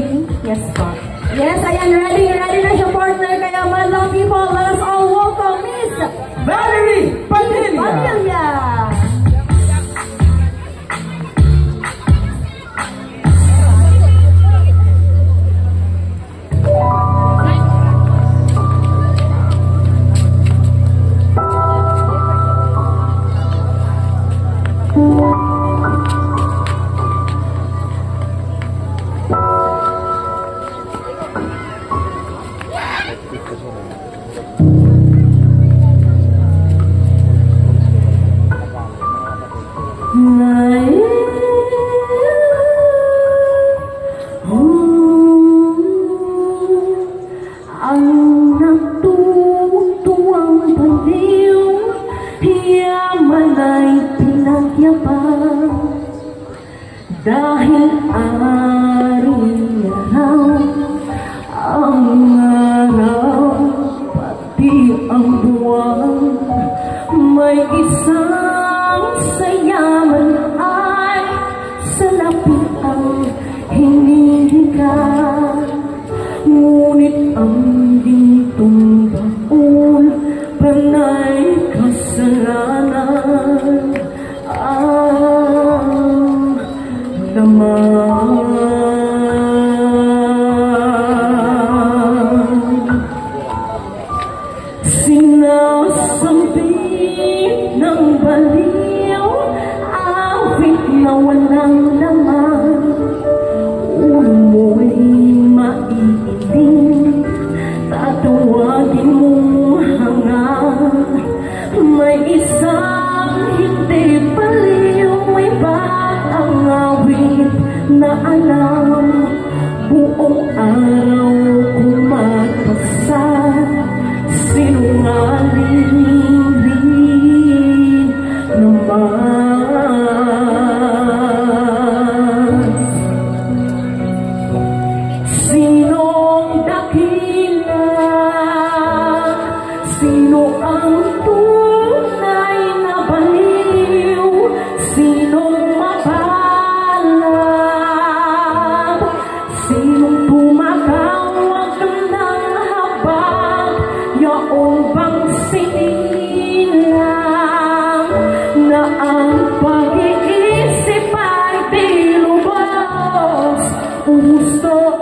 ready? Yes po. Yes, ayan, ready na siya partner. Kaya mga people, let us all welcome Miss Valerie Padilla. Ang nagtutuwang pandiw, yaman ay pinagyabang, dahil araw ang araw, pati ang buwan, may isang sayaman ay salapit ang hinihigan. Ngunit ang gintong baon, panay kasalanan ang laman. Sinasambit ng baliw, awit na walang laman, ulo mo'y maiiling, tatawagin mong hangang. May isang hindi baliw, iba ang awit na alam. Buong araw kumagpasa, sinungaling naman. Sinong dakila? Sino ang tunay na baliw? Sinong mapalad? Sinong tumatawag ng habang? Yaong bang sinilang na ang pag-iisip ay di lubos? Gusto